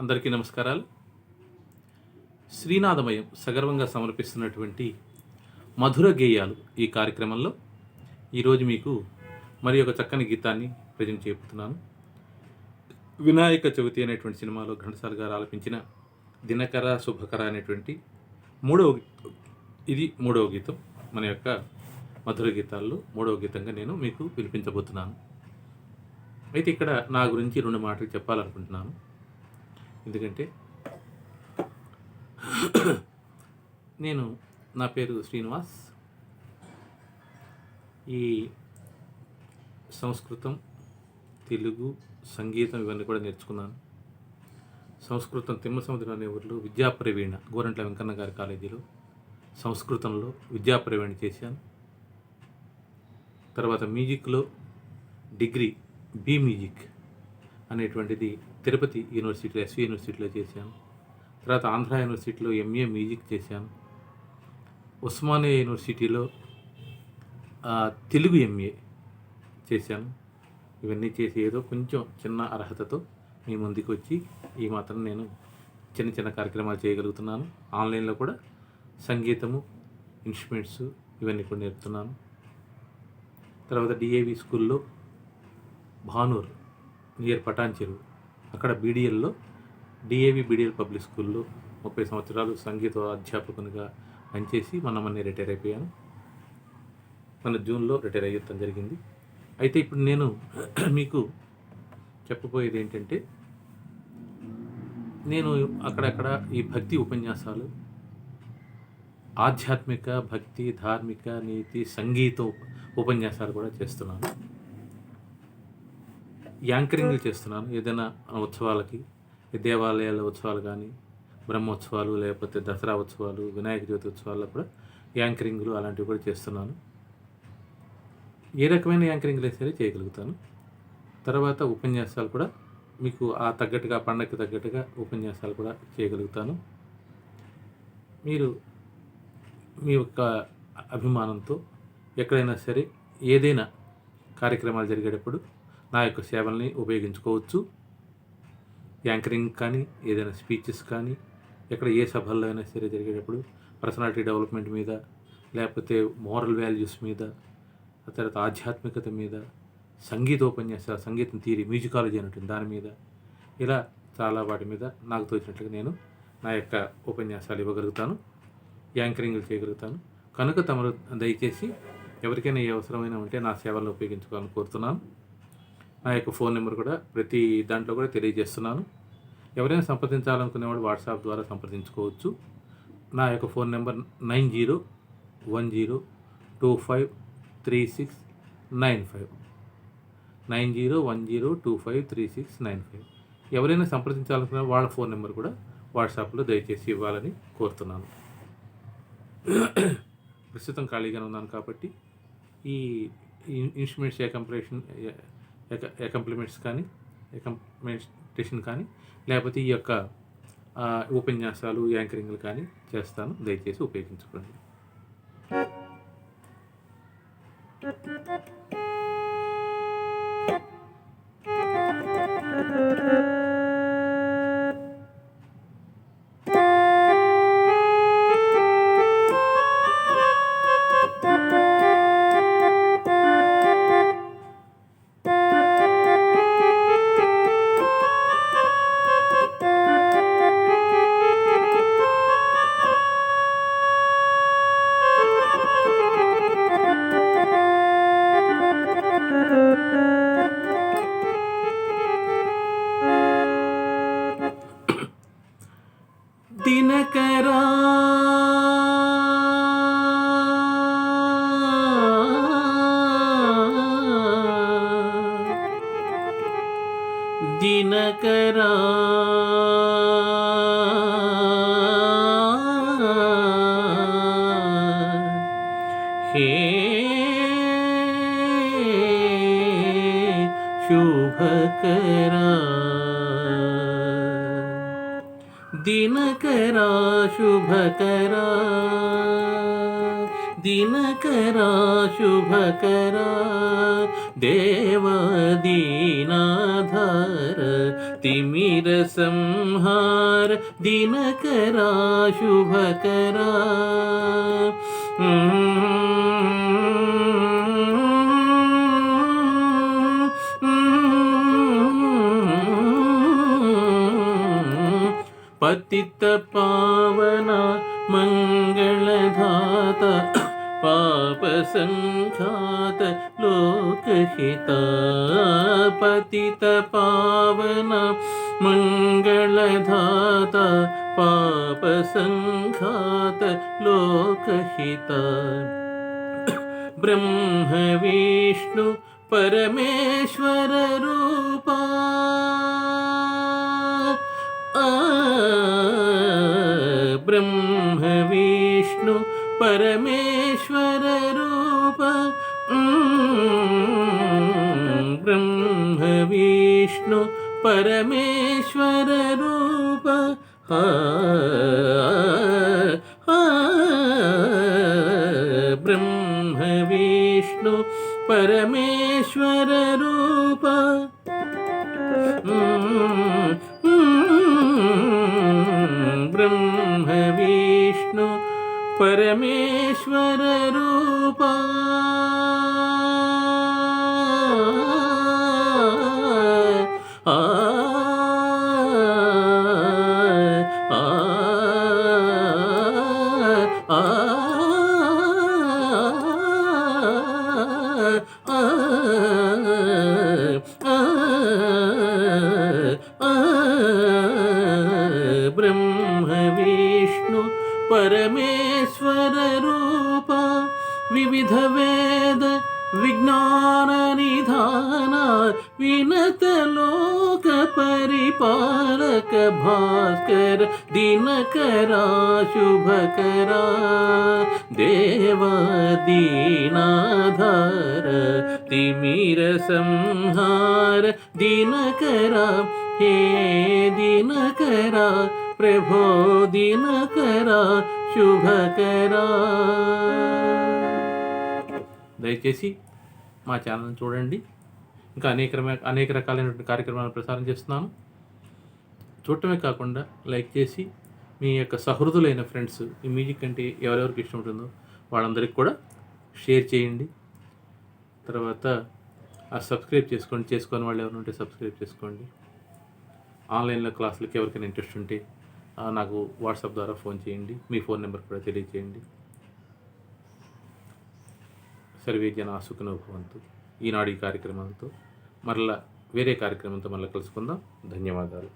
అందరికీ నమస్కారాలు. శ్రీనాథమయం సగర్వంగా సమర్పిస్తున్నటువంటి మధుర గేయాలు ఈ కార్యక్రమంలో ఈరోజు మీకు మరి ఒక చక్కని గీతాన్ని ప్రజెంట్ చేయబోతున్నాను. వినాయక చవితి అనేటువంటి సినిమాలో ఘంటసాల గారు ఆలపించిన దినకర శుభకర అనేటువంటి మూడవ గీతం. మన యొక్క మధుర గీతాల్లో మూడవ గీతంగా నేను మీకు వినిపించబోతున్నాను. అయితే ఇక్కడ నా గురించి 2 మాటలు చెప్పాలనుకుంటున్నాను. ఎందుకంటే నా పేరు శ్రీనివాస్. ఈ సంస్కృతం, తెలుగు, సంగీతం ఇవన్నీ కూడా నేర్చుకున్నాను. సంస్కృతం తిమ్మసముద్రం అనే ఊరిలో విద్యాప్రవీణ గోరంట్ల వెంకన్న గారి కాలేజీలో సంస్కృతంలో విద్యాప్రవీణ చేశాను. తర్వాత మ్యూజిక్లో డిగ్రీ బి మ్యూజిక్ అనేటువంటిది తిరుపతి యూనివర్సిటీలో ఎస్వి యూనివర్సిటీలో చేశాను. తర్వాత ఆంధ్ర యూనివర్సిటీలో ఎంఏ మ్యూజిక్ చేశాను. ఉస్మానియా యూనివర్సిటీలో తెలుగు ఎంఏ చేశాను. ఇవన్నీ చేసి ఏదో కొంచెం చిన్న అర్హతతో మీ ముందుకు వచ్చి ఈ మాత్రం నేను చిన్న చిన్న కార్యక్రమాలు చేయగలుగుతున్నాను. ఆన్లైన్లో కూడా సంగీతము, ఇన్స్ట్రుమెంట్స్ ఇవన్నీ కూడా నేర్పుతున్నాను. తర్వాత డిఏవి స్కూల్లో భానూర్ నియర్ పటాన్ చెరువు అక్కడ బీడిఎల్లో బీడిఎల్ పబ్లిక్ స్కూల్లో 30 సంవత్సరాలు సంగీత అధ్యాపకునిగా పనిచేసి మొన్న రిటైర్ అయిపోయాను. మన జూన్లో రిటైర్ అయ్యడం జరిగింది. అయితే ఇప్పుడు నేను మీకు చెప్పబోయేది ఏంటంటే, నేను అక్కడక్కడ ఈ భక్తి ఉపన్యాసాలు, ఆధ్యాత్మిక, భక్తి, ధార్మిక, నీతి, సంగీత ఉపన్యాసాలు కూడా చేస్తున్నాను. యాంకరింగ్లు చేస్తున్నాను. ఏదైనా ఉత్సవాలకి, దేవాలయాల ఉత్సవాలు కానీ, బ్రహ్మోత్సవాలు, లేకపోతే దసరా ఉత్సవాలు, వినాయక చవితి ఉత్సవాల్లో కూడా యాంకరింగ్లు అలాంటివి కూడా చేస్తున్నాను. ఏ రకమైన యాంకరింగ్లు సరే చేయగలుగుతాను. తర్వాత ఉపన్యాసాలు కూడా మీకు ఆ తగ్గట్టుగా, పండగకి తగ్గట్టుగా ఉపన్యాసాలు కూడా చేయగలుగుతాను. మీరు మీ యొక్క అభిమానంతో ఎక్కడైనా సరే ఏదైనా కార్యక్రమాలు జరిగేటప్పుడు నా యొక్క సేవల్ని ఉపయోగించుకోవచ్చు. యాంకరింగ్ కానీ, ఏదైనా స్పీచెస్ కానీ, ఎక్కడ ఏ సభల్లో అయినా సరే జరిగేటప్పుడు పర్సనాలిటీ డెవలప్మెంట్ మీద, లేకపోతే మోరల్ వాల్యూస్ మీద, ఆ తర్వాత ఆధ్యాత్మికత మీద, సంగీతోపన్యాసాలు, సంగీతం థియరీ, మ్యూజికాలజీ అనేటువంటి దాని మీద, ఇలా చాలా వాటి మీద నాకు తోచినట్లుగా నేను నా యొక్క ఉపన్యాసాలు ఇవ్వగలుగుతాను, యాంకరింగ్లు చేయగలుగుతాను. కనుక తమరు దయచేసి ఎవరికైనా ఏ అవసరమైన ఉంటే నా సేవలను ఉపయోగించుకోవాలని కోరుతున్నాను. నా యొక్క ఫోన్ నెంబర్ కూడా ప్రతి దాంట్లో కూడా తెలియజేస్తున్నాను. ఎవరైనా సంప్రదించాలనుకునేవాడు వాట్సాప్ ద్వారా సంప్రదించుకోవచ్చు. నా యొక్క ఫోన్ నెంబర్ 9010253695 9010253695. ఎవరైనా సంప్రదించాలనుకునే వాళ్ళ ఫోన్ నెంబర్ కూడా వాట్సాప్లో దయచేసి ఇవ్వాలని కోరుతున్నాను. ప్రస్తుతం ఖాళీగానే ఉన్నాను కాబట్టి ఈ ఇన్స్ట్రుమెంట్స్ అకంప్లిమెంట్స్ కానీ, అకంప్లిమెంటేషన్ కానీ, లేకపోతే ఈ యొక్క ఉపన్యాసాలు, యాంకరింగ్లు కానీ చేస్తాను. దయచేసి ఉపయోగించుకోండి. దినకరా దినకరా హే శుభకరా दिनकरा शुभकरा दिनकरा शुभकरा देवदीनाधार తిమిర సంహార దినకరా శుభకరా పతిత పావన మంగళధాత పాప సంఘాత లోకహిత పతిత పావన మంగళధాత పాప సంఘాత లోకహిత బ్రహ్మ విష్ణు పరమేశ్వర రూపా బ్రహ్మ విష్ణు పరమేశ్వర రూప బ్రహ్మ విష్ణు పరమేశ్వర రూప బ్రహ్మ విష్ణు పరమేశ్వర రూప బ్రహ్మ విష్ణు పరమేశ్వర రూపా బ్రహ్మ విష్ణు పరమేశ్వర రూప వివిధ వేద విజ్ఞాన నిధాన వినత లోక పరిపాలక భాస్కర దినకరా శుభకరా దేవ దీనాధార తిమిర సంహార దినకరా హే దినకరా ప్రభో దినకరా శుభకరా. దయచేసి మా ఛానల్ని చూడండి. ఇంకా అనేక రకాలైనటువంటి కార్యక్రమాలను ప్రసారం చేస్తున్నాను. చూడటమే కాకుండా లైక్ చేసి మీ యొక్క సహృదులైన ఫ్రెండ్స్ ఈ మ్యూజిక్ అంటే ఎవరెవరికి ఇష్టం ఉంటుందో వాళ్ళందరికీ కూడా షేర్ చేయండి. తర్వాత సబ్స్క్రైబ్ చేసుకొని వాళ్ళు ఎవరు ఉంటే సబ్స్క్రైబ్ చేసుకోండి. ఆన్లైన్లో క్లాసులకి ఎవరికైనా ఇంట్రెస్ట్ ఉంటే నాకు వాట్సాప్ ద్వారా ఫోన్ చేయండి. మీ ఫోన్ నెంబర్ కూడా తెలియజేయండి. సర్వే జనా సుఖినో భవంతు. ఈనాడు ఈ కార్యక్రమాలతో మరలా వేరే కార్యక్రమంతో మళ్ళీ కలుసుకుందాం. ధన్యవాదాలు.